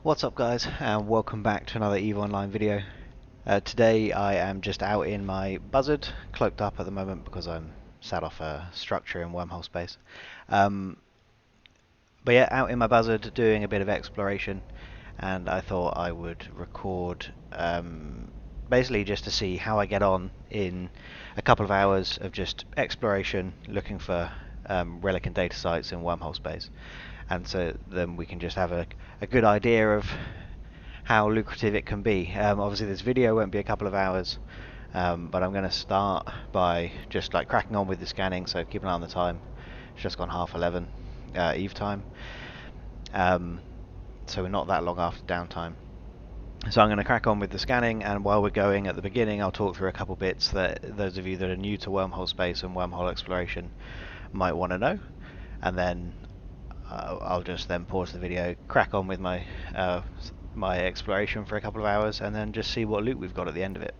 What's up guys, and welcome back to another EVE Online video. Today I am just out in my Buzzard, cloaked up at the moment because I'm sat off a structure in Wormhole space. But yeah, out in my Buzzard doing a bit of exploration, and I thought I would record basically just to see how I get on in a couple of hours of just exploration, looking for relic and data sites in Wormhole space. And so then we can just have a good idea of how lucrative it can be. Obviously this video won't be a couple of hours, but I'm going to start by just like cracking on with the scanning, so keep an eye on the time. It's just gone 11:30 Eve time, so we're not that long after downtime. So I'm going to crack on with the scanning, and while we're going, at the beginning I'll talk through a couple bits that those of you that are new to Wormhole space and Wormhole exploration might want to know, and then I'll just then pause the video, crack on with my my exploration for a couple of hours, and then just see what loot we've got at the end of it.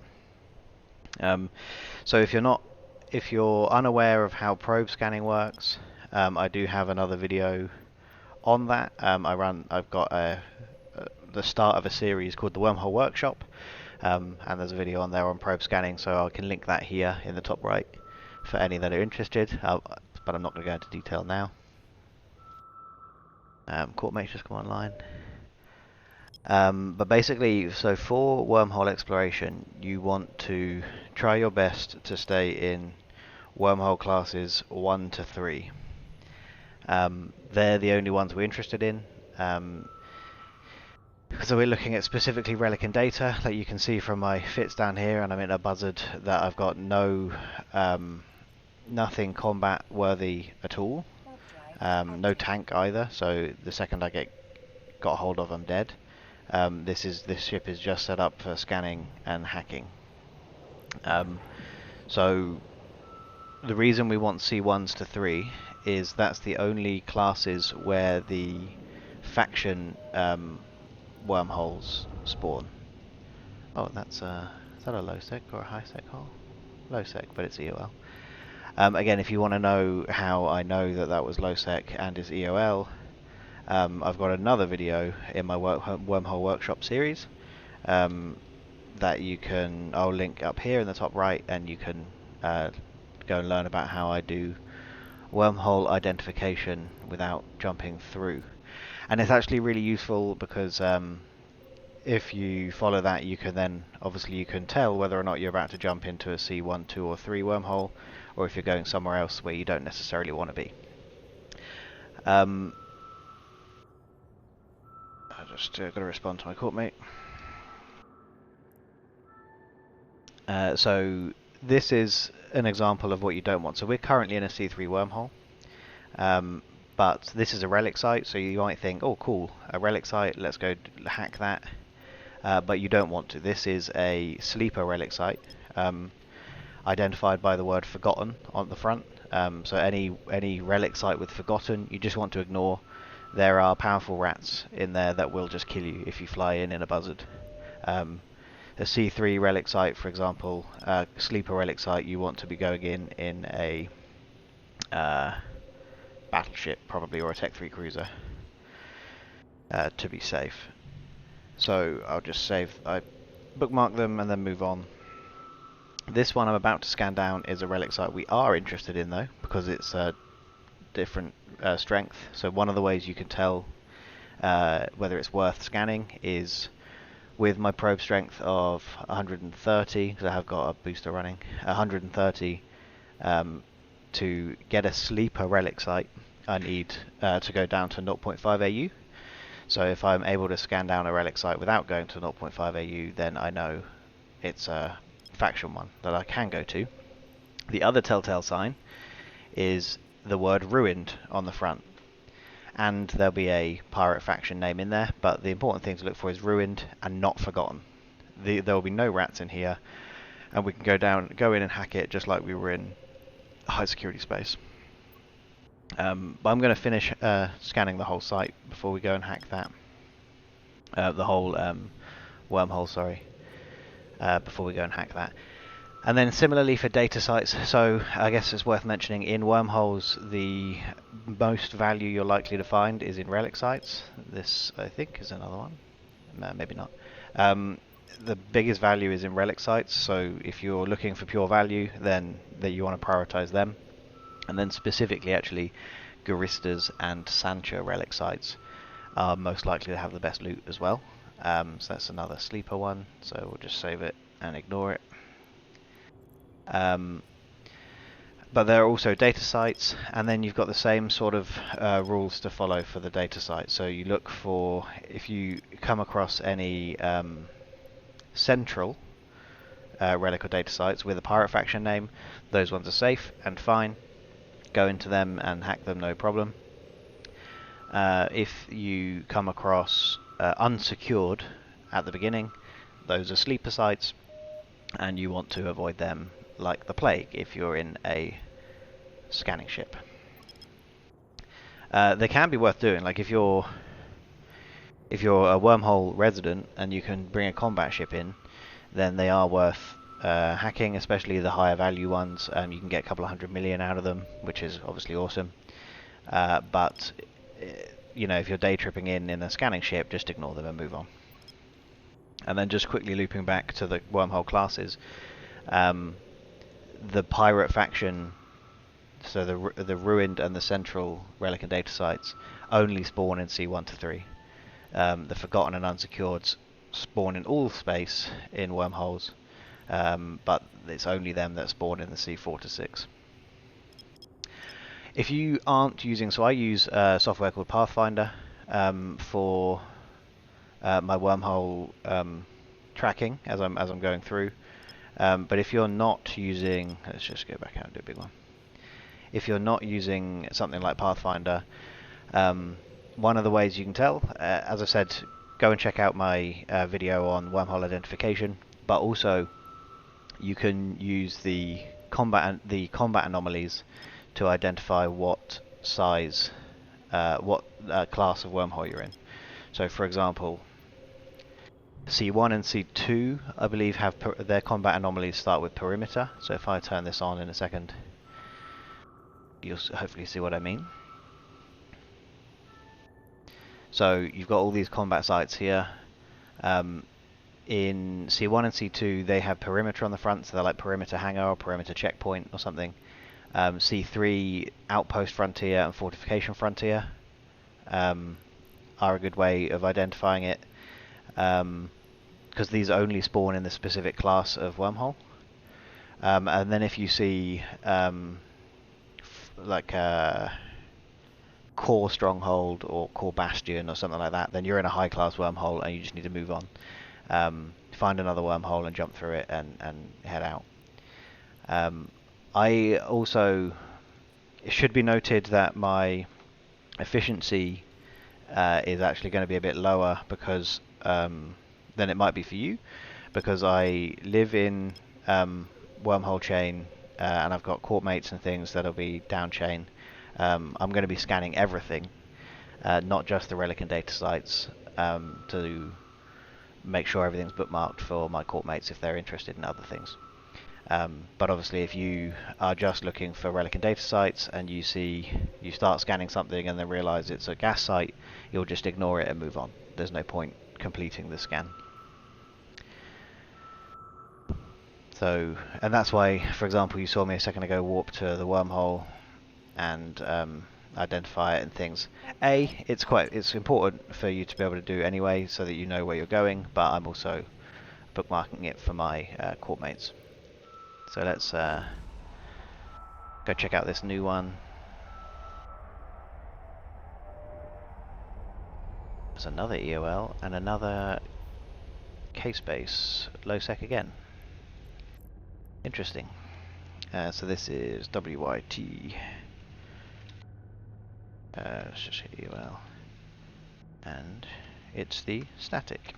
So if you're unaware of how probe scanning works, I do have another video on that. I've got the start of a series called the Wormhole Workshop, and there's a video on there on probe scanning, so I can link that here in the top right for any that are interested, but I'm not going to go into detail now. Courtmate's just come online. But basically, so for wormhole exploration, you want to try your best to stay in wormhole classes 1 to 3. They're the only ones we're interested in. So we're looking at specifically relic and data, like you can see from my fits down here, and I'm in a Buzzard that I've got nothing combat worthy at all. No tank either, so the second I got hold of, I'm dead. This ship is just set up for scanning and hacking. So the reason we want C1s to 3 is that's the only classes where the faction wormholes spawn. Oh, is that a low sec or a high sec hole? Low sec, but it's EOL. Again, if you want to know how I know that was low sec and is EOL, I've got another video in my Wormhole Workshop series that I'll link up here in the top right, and you can go and learn about how I do wormhole identification without jumping through. And it's actually really useful because if you follow that, you can tell whether or not you're about to jump into a C1, 2 or 3 wormhole, or if you're going somewhere else where you don't necessarily want to be. I just got to respond to my courtmate. So this is an example of what you don't want. So we're currently in a C3 wormhole, but this is a relic site, so you might think, oh cool, a relic site, let's go hack that. But you don't want to. This is a sleeper relic site, identified by the word forgotten on the front. So any relic site with forgotten, you just want to ignore. There are powerful rats in there that will just kill you if you fly in a Buzzard. A C3 relic site, for example, sleeper relic site, you want to be going in a battleship probably, or a Tech 3 cruiser, to be safe. So I'll just I bookmark them and then move on. This one I'm about to scan down is a relic site we are interested in though, because it's a different strength. So one of the ways you can tell whether it's worth scanning is with my probe strength of 130, because I have got a booster running, 130, to get a sleeper relic site I need to go down to 0.5 AU. So if I'm able to scan down a relic site without going to 0.5 AU, then I know it's a faction one that I can go to. The other telltale sign is the word ruined on the front, and there'll be a pirate faction name in there, but the important thing to look for is ruined and not forgotten. There will be no rats in here, and we can go in and hack it just like we were in high security space. But I'm going to finish scanning the whole site before we go and hack that. The whole wormhole, sorry. Before we go and hack that. And then similarly for data sites, so I guess it's worth mentioning, in wormholes the most value you're likely to find is in relic sites. This, I think, is another one. maybe not. The biggest value is in relic sites, so if you're looking for pure value, then you want to prioritize them. And then specifically, actually, Guristas and Sancha relic sites are most likely to have the best loot as well. So that's another sleeper one, so we'll just save it and ignore it. But there are also data sites, and then you've got the same sort of rules to follow for the data site. So you look for, if you come across any central relic or data sites with a pirate faction name, those ones are safe and fine. Go into them and hack them, no problem. If you come across unsecured at the beginning, those are sleeper sites, and you want to avoid them like the plague if you're in a scanning ship. They can be worth doing, like if you're a Wormhole resident and you can bring a combat ship in, then they are worth hacking, especially the higher value ones. You can get a couple of 100 million out of them, which is obviously awesome. But you know, if you're day tripping in a scanning ship, just ignore them and move on. And then just quickly looping back to the Wormhole classes, the pirate faction, so the ruined and the central relic and data sites, only spawn in C1 to 3. The forgotten and unsecured spawn in all space in wormholes, but it's only them that spawn in the C4 to 6. If you aren't using, so I use software called Pathfinder for my wormhole tracking as I'm going through. But if you're not using, let's just go back out and do a big one. If you're not using something like Pathfinder, one of the ways you can tell, as I said, go and check out my video on wormhole identification. But also, you can use the combat anomalies to identify what size, what class of wormhole you're in. So, for example, C1 and C2, I believe, have their combat anomalies start with perimeter. So if I turn this on in a second, you'll hopefully see what I mean. So you've got all these combat sites here. In C1 and C2, they have perimeter on the front, so they're like perimeter hangar or perimeter checkpoint or something. C3, outpost frontier and fortification frontier are a good way of identifying it, because these only spawn in the specific class of wormhole. And then if you see like a core stronghold or core bastion or something like that, then you're in a high class wormhole and you just need to move on. Find another wormhole and jump through it and head out. I also, it should be noted that my efficiency is actually going to be a bit lower because than it might be for you, because I live in wormhole chain and I've got court mates and things that'll be down chain. I'm going to be scanning everything, not just the relic and data sites, to make sure everything's bookmarked for my court mates if they're interested in other things. But obviously, if you are just looking for relic and data sites and you start scanning something and then realize it's a gas site, you'll just ignore it and move on. There's no point completing the scan. So, and that's why, for example, you saw me a second ago warp to the wormhole and identify it and things. It's important for you to be able to do anyway, so that you know where you're going. But I'm also bookmarking it for my court mates. So let's go check out this new one. There's another EOL and another K-Space, low sec again. Interesting. So this is WYT. Let's just hit EOL. And it's the static.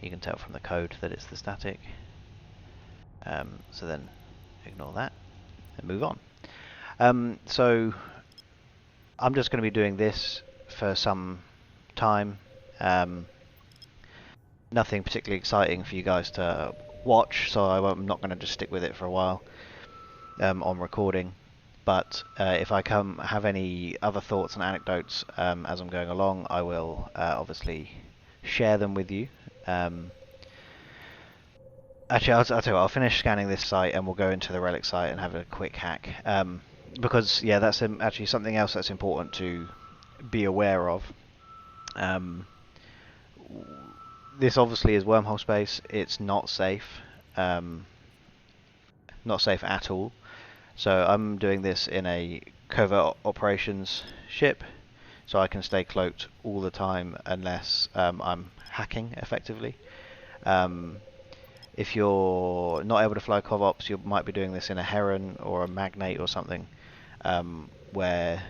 You can tell from the code that it's the static. So then ignore that and move on. So I'm just going to be doing this for some time. Nothing particularly exciting for you guys to watch, so I'm not going to just stick with it for a while on recording. But if I have any other thoughts and anecdotes as I'm going along, I will obviously share them with you. Actually, I'll tell you what, I'll finish scanning this site and we'll go into the relic site and have a quick hack. Because, yeah, that's actually something else that's important to be aware of. This obviously is wormhole space. It's not safe. Not safe at all. So I'm doing this in a covert operations ship, so I can stay cloaked all the time unless I'm hacking effectively. If you're not able to fly covops, you might be doing this in a Heron or a Magnate or something, where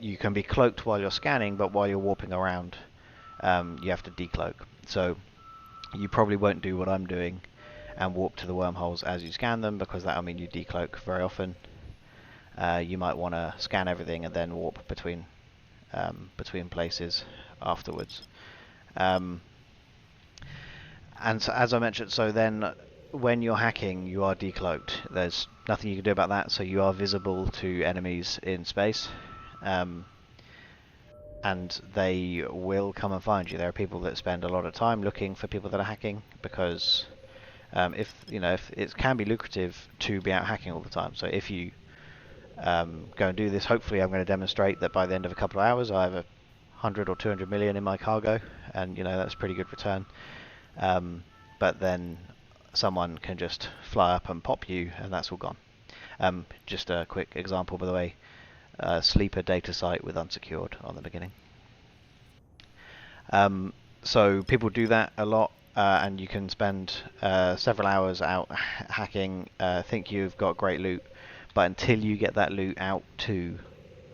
you can be cloaked while you're scanning, but while you're warping around, you have to decloak. So you probably won't do what I'm doing and warp to the wormholes as you scan them, because that'll mean you decloak very often. You might want to scan everything and then warp between places afterwards. And so, as I mentioned, so then when you're hacking, you are decloaked. There's nothing you can do about that, so you are visible to enemies in space. And they will come and find you. There are people that spend a lot of time looking for people that are hacking, because if it can be lucrative to be out hacking all the time. So if you go and do this, hopefully I'm going to demonstrate that by the end of a couple of hours I have 100 or 200 million in my cargo, and that's a pretty good return. But then someone can just fly up and pop you, and that's all gone. Just a quick example, by the way. Sleeper data site with unsecured on the beginning. So people do that a lot, and you can spend several hours out hacking, think you've got great loot, but until you get that loot out to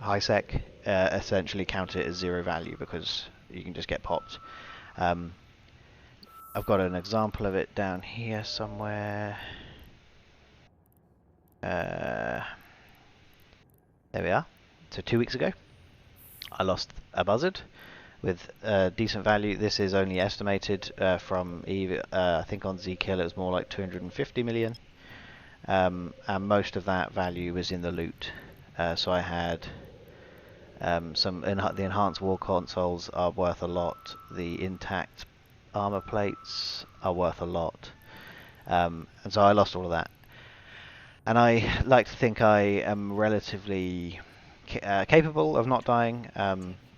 HiSec, essentially count it as zero value, because you can just get popped. I've got an example of it down here somewhere. There we are. So 2 weeks ago, I lost a Buzzard with decent value. This is only estimated from Eve. I think on Zkill it was more like 250 million. And most of that value was in the loot. So I had the enhanced war consoles are worth a lot. The intact armor plates are worth a lot. And so I lost all of that. And I like to think I am relatively capable of not dying.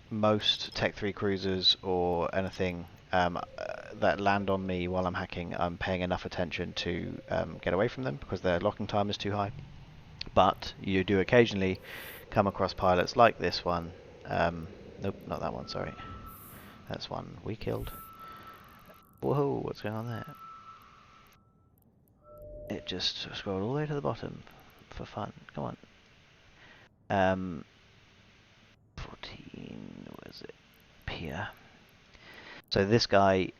Most Tech 3 cruisers or anything that land on me while I'm hacking, I'm paying enough attention to get away from them, because their locking time is too high. But you do occasionally come across pilots like this one. Nope, not that one, sorry. That's one we killed. Whoa, what's going on there? It just scrolled all the way to the bottom for fun. Come on. 14, where's it? Here. So this guy,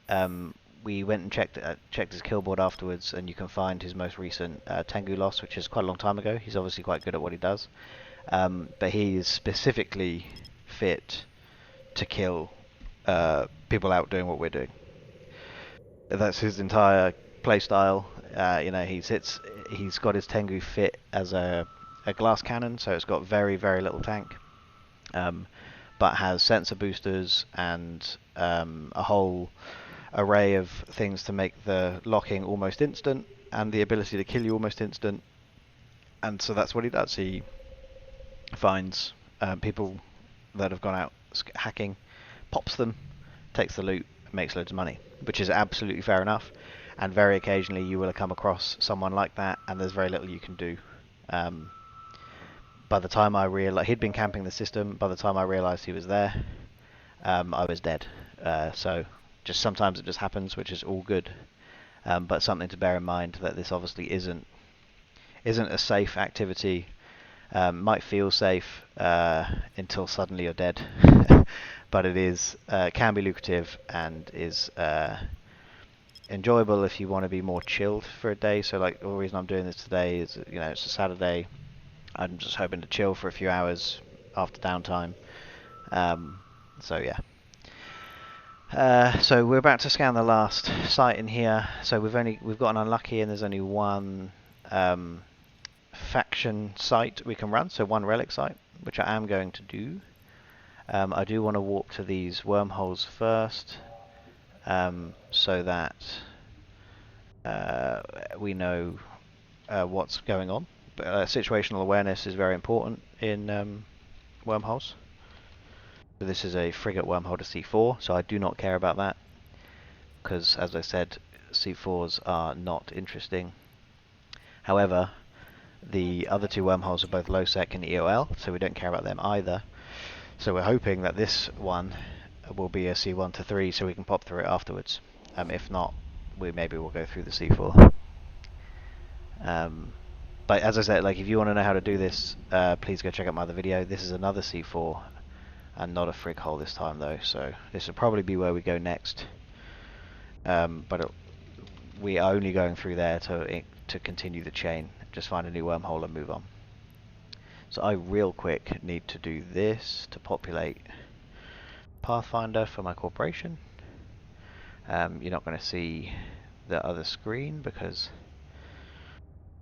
we went and checked his kill board afterwards, and you can find his most recent Tengu loss, which is quite a long time ago. He's obviously quite good at what he does, but he is specifically fit to kill people out doing what we're doing. That's his entire playstyle. He's got his Tengu fit as a glass cannon, so it's got very, very little tank, but has sensor boosters and a whole array of things to make the locking almost instant and the ability to kill you almost instant. And so that's what he does. He finds people that have gone out hacking, pops them, takes the loot, makes loads of money, which is absolutely fair enough. And very occasionally you will come across someone like that, and there's very little you can do. By the time I realized he'd been camping the system, by the time I realized he was there, I was dead. So just sometimes it just happens, which is all good. But something to bear in mind, that this obviously isn't a safe activity. Might feel safe until suddenly you're dead, but it is can be lucrative and is enjoyable if you want to be more chilled for a day. So like the reason I'm doing this today is, it's a Saturday. I'm just hoping to chill for a few hours after downtime. So yeah. So we're about to scan the last site in here. So we've got an unlucky, and there's only one faction site we can run. So one relic site, which I am going to do. I do want to warp to these wormholes first. so that we know what's going on. But situational awareness is very important in wormholes. So this is a frigate wormhole to C4, so I do not care about that, because as I said, C4s are not interesting. However, the other two wormholes are both low sec and EOL, so we don't care about them either. So we're hoping that this one will be a C1 to 3, so we can pop through it afterwards. If not, maybe we'll go through the C4. But as I said, like, if you want to know how to do this, please go check out my other video. This is another C4, and not a frig hole this time though, so this will probably be where we go next. But we are only going through there to continue the chain. Just find a new wormhole and move on. So I real quick need to do this to populate Pathfinder for my corporation. You're not going to see the other screen because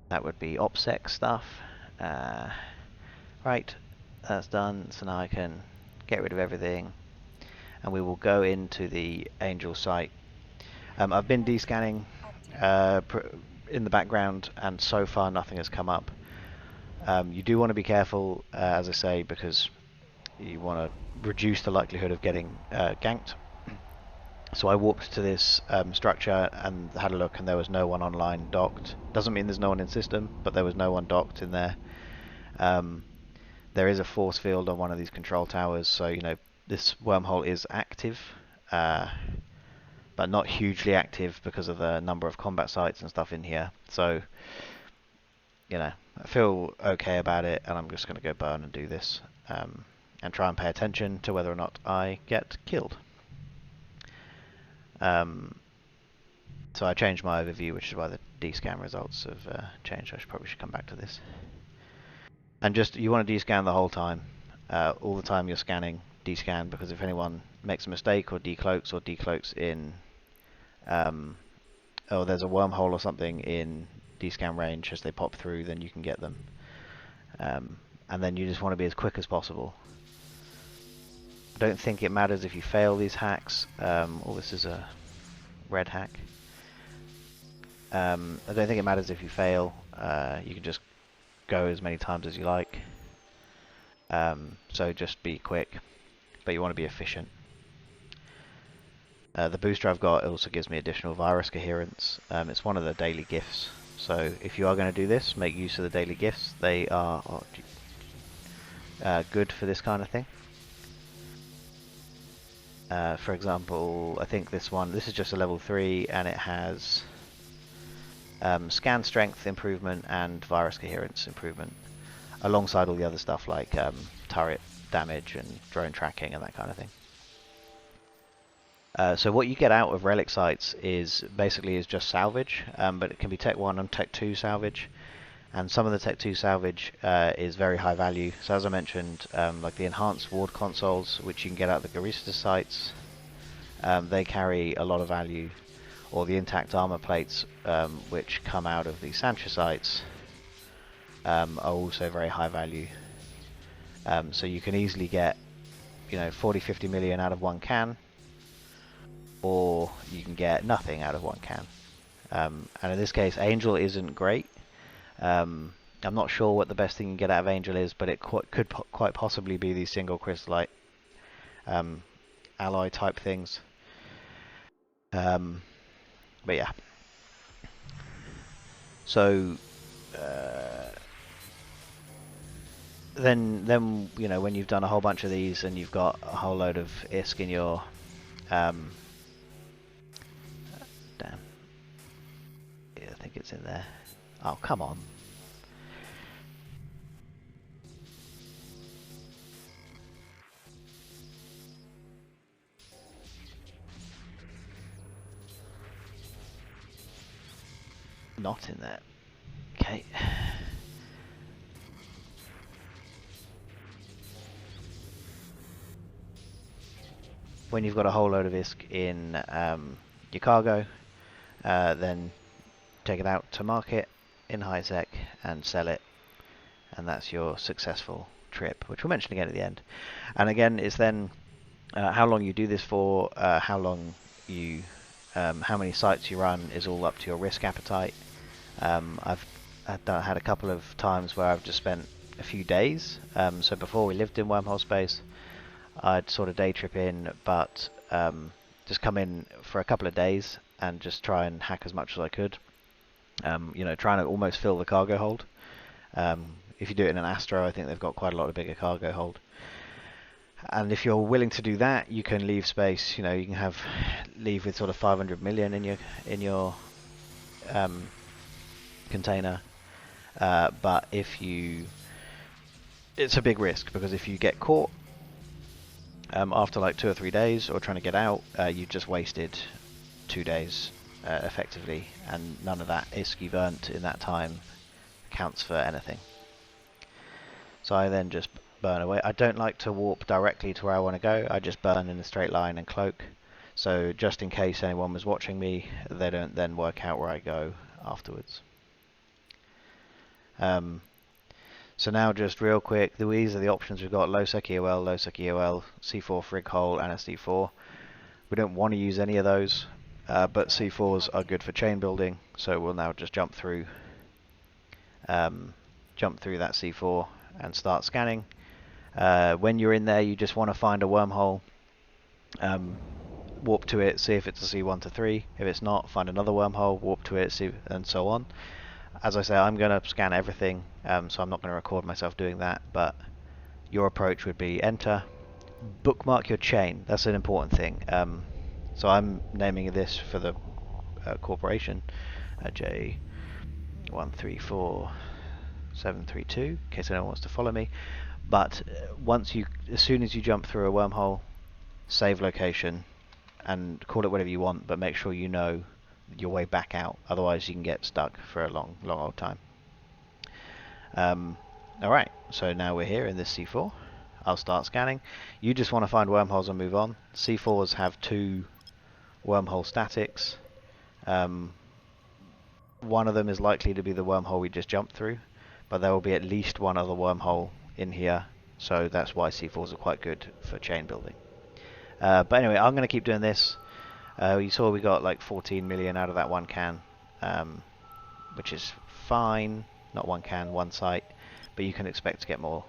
that would be OPSEC stuff. Right, that's done, so now I can get rid of everything, and we will go into the Angel site. I've been descanning in the background, and so far nothing has come up. You do want to be careful, as I say, because you want to reduce the likelihood of getting ganked. So I walked to this structure and had a look, and there was no one online docked. Doesn't mean there's no one in system, but there was no one docked in there. There is a force field on one of these control towers, so you know this wormhole is active, but not hugely active because of the number of combat sites and stuff in here. So you know, I feel okay about it, and I'm just going to go burn and do this, and try and pay attention to whether or not I get killed. So I changed my overview, which is why the descan results have changed. I probably should come back to this. And just, you want to descan the whole time. All the time you're scanning, descan, because if anyone makes a mistake or decloaks in, oh, there's a wormhole or something in descan range as they pop through, then you can get them. And then you just want to be as quick as possible. I don't think it matters if you fail these hacks. Oh, this is a red hack. I don't think it matters if you fail. You can just go as many times as you like. So just be quick, but you want to be efficient. The booster I've got also gives me additional virus coherence. It's one of the daily gifts. So if you are going to do this, make use of the daily gifts. They are good for this kind of thing. For example, I think this is just a level 3, and it has scan strength improvement and virus coherence improvement, alongside all the other stuff like turret damage and drone tracking and that kind of thing. So what you get out of relic sites is basically just salvage, but it can be Tech 1 and Tech 2 salvage, and some of the Tech 2 salvage is very high value. So as I mentioned, like the enhanced ward consoles, which you can get out of the Garista sites, they carry a lot of value, or the intact armor plates, which come out of the Sancha sites, are also very high value. So you can easily get, you know, 40-50 million out of one can, or you can get nothing out of one can. And in this case, Angel isn't great. I'm not sure what the best thing you can get out of Angel is, but it could quite possibly be these single crystallite alloy type things. But yeah. So then you know, when you've done a whole bunch of these and you've got a whole load of ISK in your damn, yeah, I think it's in there. Oh, come on. Not in there. Okay. When you've got a whole load of ISK in your cargo, then take it out to market in high sec and sell it, and that's your successful trip, which we'll mention again at the end. And again, it's then how long you do this for, how long you How many sites you run is all up to your risk appetite. I've had a couple of times where I've just spent a few days. So before we lived in Wormhole space, I'd sort of day trip in, but just come in for a couple of days and just try and hack as much as I could. Trying to almost fill the cargo hold. If you do it in an Astro, I think they've got quite a lot of bigger cargo hold. And if you're willing to do that, you can leave space. You can leave with sort of 500 million in your container. But it's a big risk, because if you get caught after like 2 or 3 days or trying to get out, you've just wasted 2 days effectively, and none of that ISK you've earned in that time counts for anything. So I then just burn away. I don't like to warp directly to where I want to go. I just burn in a straight line and cloak. So just in case anyone was watching me, they don't then work out where I go afterwards. So now just real quick, these are the options we've got: low-sec EOL, low-sec EOL, C4 frig hole, and a C4. We don't want to use any of those, but C4s are good for chain building, so we'll now just jump through that C4 and start scanning. When you're in there, you just want to find a wormhole, warp to it, see if it's a C1 to 3. If it's not, find another wormhole, warp to it, see, and so on. As I say, I'm going to scan everything, so I'm not going to record myself doing that, but your approach would be enter, bookmark your chain. That's an important thing. So I'm naming this for the corporation J134732, in case anyone wants to follow me. But as soon as you jump through a wormhole, save location and call it whatever you want, but make sure you know your way back out. Otherwise, you can get stuck for a long old time. Alright, so now we're here in this C4. I'll start scanning. You just want to find wormholes and move on. C4s have 2 wormhole statics. One of them is likely to be the wormhole we just jumped through, but there will be at least one other wormhole in here, so that's why C4s are quite good for chain building. But anyway, I'm going to keep doing this. You saw we got like 14 million out of that one can, which is fine. Not one can, one site, but you can expect to get more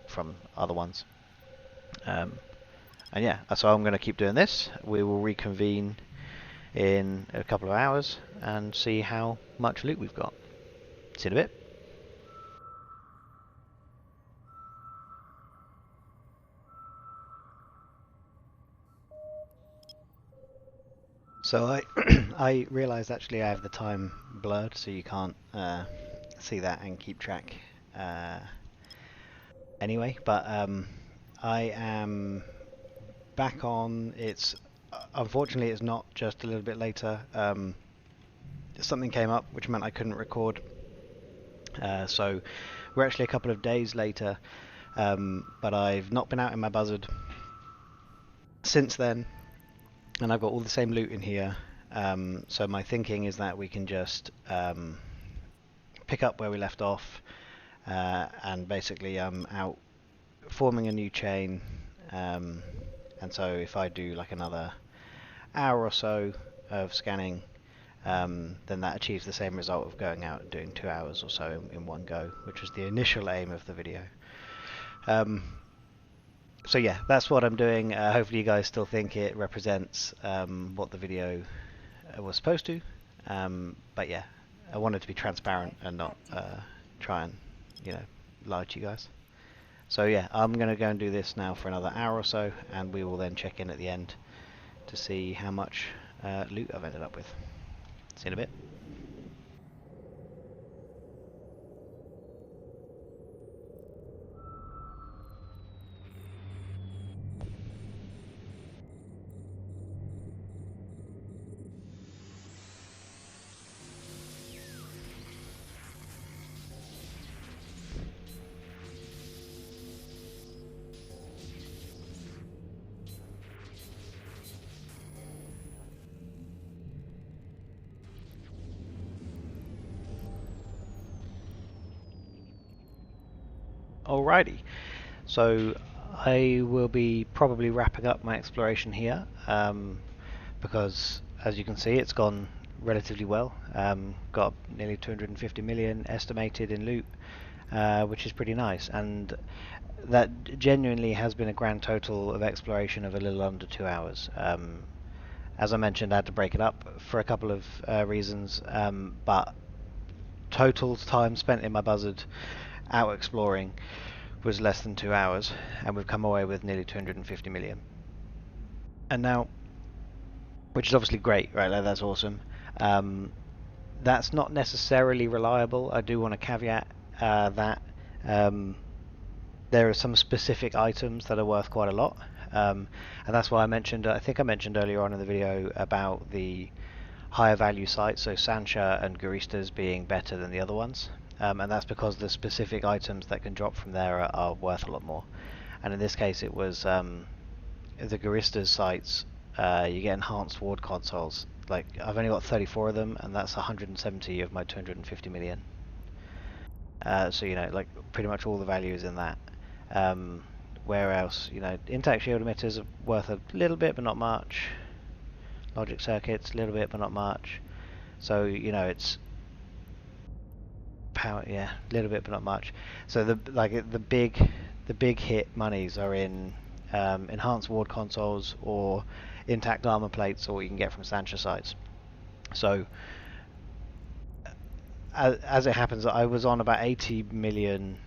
from other ones. And yeah, so I'm going to keep doing this. We will reconvene in a couple of hours and see how much loot we've got. See you in a bit. So I realised actually I have the time blurred, so you can't see that and keep track anyway. But I am back on. Unfortunately it's not just a little bit later. Something came up which meant I couldn't record. So we're actually a couple of days later, but I've not been out in my Buzzard since then. And I've got all the same loot in here, so my thinking is that we can just pick up where we left off, and basically I'm out forming a new chain, and so if I do like another hour or so of scanning, then that achieves the same result of going out and doing 2 hours or so in one go, which was the initial aim of the video. So yeah, that's what I'm doing. Hopefully you guys still think it represents what the video was supposed to. But yeah, I wanted to be transparent and not try and lie to you guys. So yeah, I'm going to go and do this now for another hour or so, and we will then check in at the end to see how much loot I've ended up with. See you in a bit. Alrighty, so I will be probably wrapping up my exploration here, because as you can see, it's gone relatively well. Got nearly 250 million estimated in loot, which is pretty nice, and that genuinely has been a grand total of exploration of a little under 2 hours. As I mentioned, I had to break it up for a couple of reasons, but total time spent in my Buzzard out exploring was less than 2 hours, and we've come away with nearly 250 million. And now, which is obviously great, right? That's awesome. That's not necessarily reliable. I do want to caveat that there are some specific items that are worth quite a lot, and that's why I think I mentioned earlier on in the video about the higher value sites, so Sancha and Guristas being better than the other ones, and that's because the specific items that can drop from there are worth a lot more. And in this case, it was the Guristas sites. You get enhanced ward consoles. Like, I've only got 34 of them, and that's 170 of my 250 million. So, you know, like, pretty much all the value is in that. Where else? You know, intact shield emitters are worth a little bit, but not much. Logic circuits, a little bit, but not much. So, you know, it's power, yeah, a little bit, but not much. So the big hit monies are in enhanced ward consoles or intact armor plates, or what you can get from Sancha sites. So, as it happens, I was on about 80 million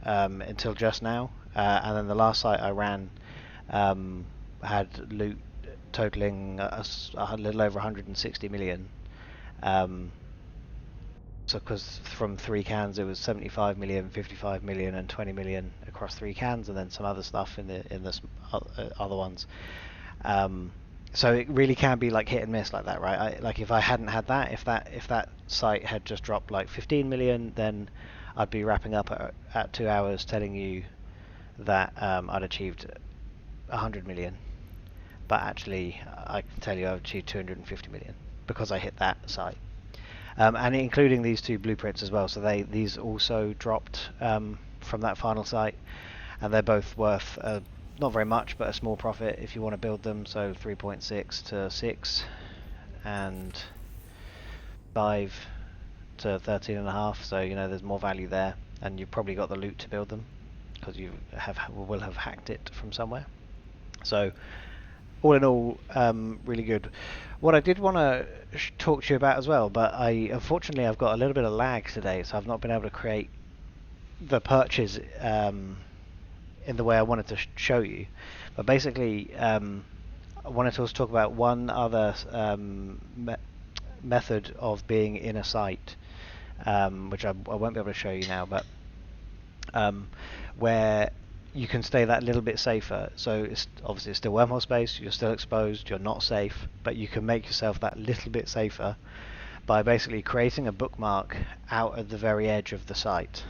until just now, and then the last site I ran had loot totaling a little over 160 million. So, because from 3 cans it was 75 million, 55 million, and 20 million across 3 cans, and then some other stuff in the other ones. So it really can be like hit and miss like that, right? Like if I hadn't had that, if that site had just dropped like 15 million, then I'd be wrapping up at 2 hours telling you that I'd achieved 100 million. But actually, I can tell you I've achieved 250 million because I hit that site. And including these 2 blueprints as well. So these also dropped from that final site, and they're both worth not very much, but a small profit if you want to build them. So 3.6 to 6, and 5 to 13.5. So, you know, there's more value there, and you've probably got the loot to build them because you will have hacked it from somewhere. So, all in all, really good. What I did want to talk to you about as well, but unfortunately I've got a little bit of lag today, so I've not been able to create the perches in the way I wanted to show you. But basically, I wanted to also talk about one other method of being in a site, which I won't be able to show you now, but where you can stay that little bit safer. So obviously it's still wormhole space, you're still exposed, you're not safe, but you can make yourself that little bit safer by basically creating a bookmark out at the very edge of the site.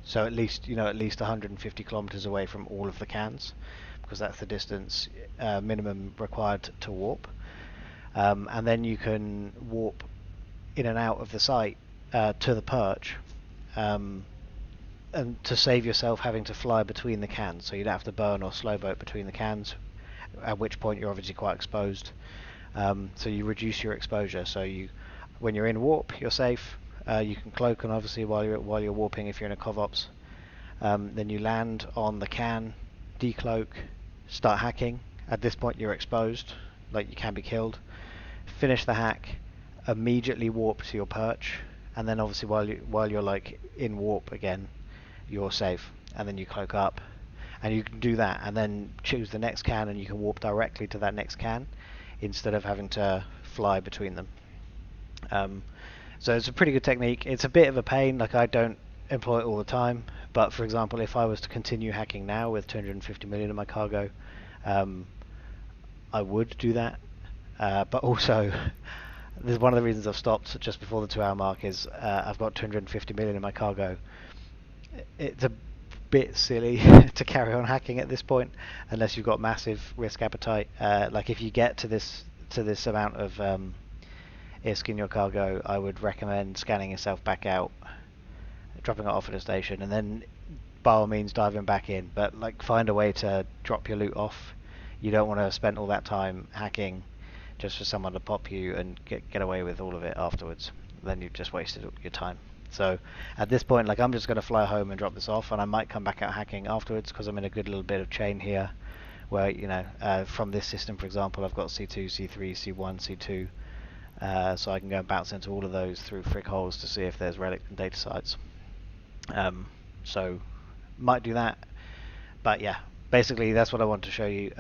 So at least 150 kilometers away from all of the cans, because that's the distance minimum required to warp. And then you can warp in and out of the site to the perch, and to save yourself having to fly between the cans, so you don't have to burn or slow boat between the cans, at which point you're obviously quite exposed. So you reduce your exposure. So when you're in warp, you're safe. You can cloak, and obviously while you're warping, if you're in a covops, then you land on the can, decloak, start hacking. At this point, you're exposed, like you can be killed. Finish the hack, immediately warp to your perch, and then obviously while you're like in warp again, you're safe, and then you cloak up, and you can do that, and then choose the next can, and you can warp directly to that next can instead of having to fly between them. So it's a pretty good technique. It's a bit of a pain, like I don't employ it all the time, but for example, if I was to continue hacking now with 250 million in my cargo, I would do that. But also, this is one of the reasons I've stopped just before the 2 hour mark is I've got 250 million in my cargo. It's a bit silly to carry on hacking at this point unless you've got massive risk appetite. Like if you get to this amount of ISK in your cargo, I would recommend scanning yourself back out, dropping it off at a station, and then by all means diving back in. But like, find a way to drop your loot off. You don't want to spend all that time hacking just for someone to pop you and get away with all of it afterwards. Then you've just wasted your time. So at this point, like, I'm just going to fly home and drop this off, and I might come back out hacking afterwards because I'm in a good little bit of chain here, where, you know, from this system, for example, I've got C2, C3, C1, C2, so I can go and bounce into all of those through frick holes to see if there's relic and data sites. So might do that, but yeah, basically that's what I want to show you.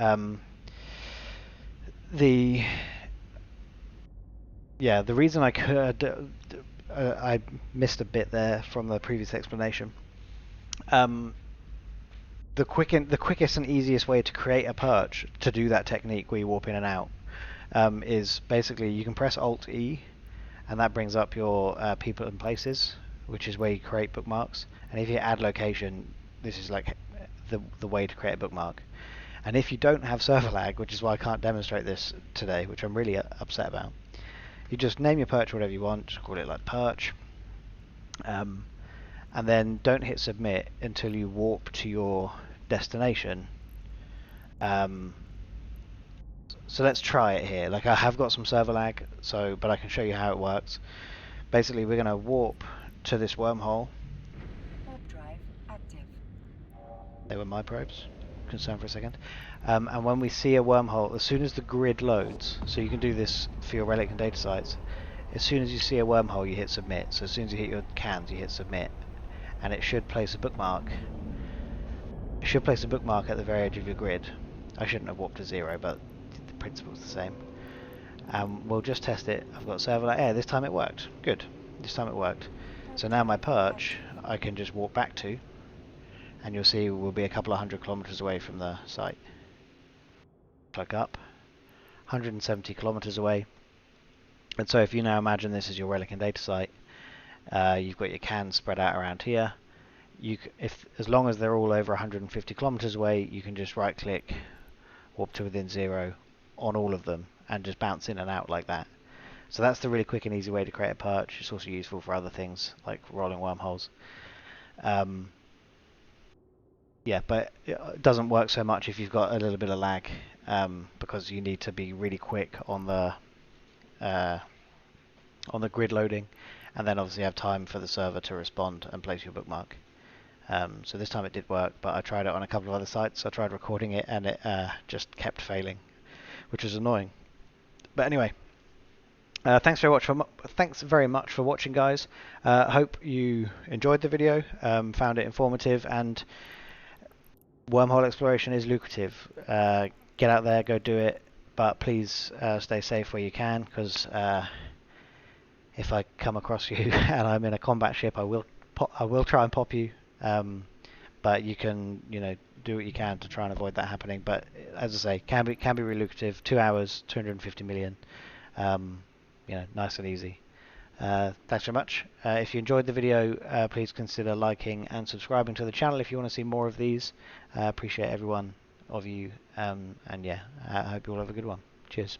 The reason I missed a bit there from the previous explanation. The quickest and easiest way to create a perch to do that technique where you warp in and out is basically you can press Alt E, and that brings up your people and places, which is where you create bookmarks. And if you add location, this is like the way to create a bookmark. And if you don't have server lag, which is why I can't demonstrate this today, which I'm really upset about, you just name your perch whatever you want, call it like perch, and then don't hit submit until you warp to your destination. So let's try it here. Like, I have got some server lag, but I can show you how it works. Basically, we're going to warp to this wormhole. Warp drive active. They were my probes. Concerned for a second. And when we see a wormhole, as soon as the grid loads, so you can do this for your relic and data sites, as soon as you see a wormhole, you hit submit. So as soon as you hit your cans, you hit submit, and it should place a bookmark. It should place a bookmark at the very edge of your grid. I shouldn't have warped to 0, but the principle's the same. We'll just test it. I've got server lag. Yeah, this time it worked. Good. This time it worked. So now my perch, I can just walk back to, and you'll see we'll be a couple of 100 kilometers away from the site. Click up, 170 kilometers away. And so if you now imagine this as your relic and data site, you've got your cans spread out around here. As long as they're all over 150 kilometers away, you can just right click, warp to within 0 on all of them, and just bounce in and out like that. So that's the really quick and easy way to create a perch. It's also useful for other things like rolling wormholes. Yeah, but it doesn't work so much if you've got a little bit of lag, because you need to be really quick on the grid loading, and then obviously have time for the server to respond and place your bookmark. So this time it did work, but I tried it on a couple of other sites. I tried recording it, and it just kept failing, which was annoying. But anyway, thanks very much for watching, guys. Hope you enjoyed the video, found it informative, and wormhole exploration is lucrative. Get out there, go do it, but please stay safe where you can, because if I come across you and I'm in a combat ship, I will try and pop you. But you can, do what you can to try and avoid that happening. But as I say, can be really lucrative. 2 hours, 250 million. Nice and easy. Thanks very much. If you enjoyed the video, please consider liking and subscribing to the channel if you want to see more of these. Appreciate every one of you, and yeah, I hope you all have a good one. Cheers.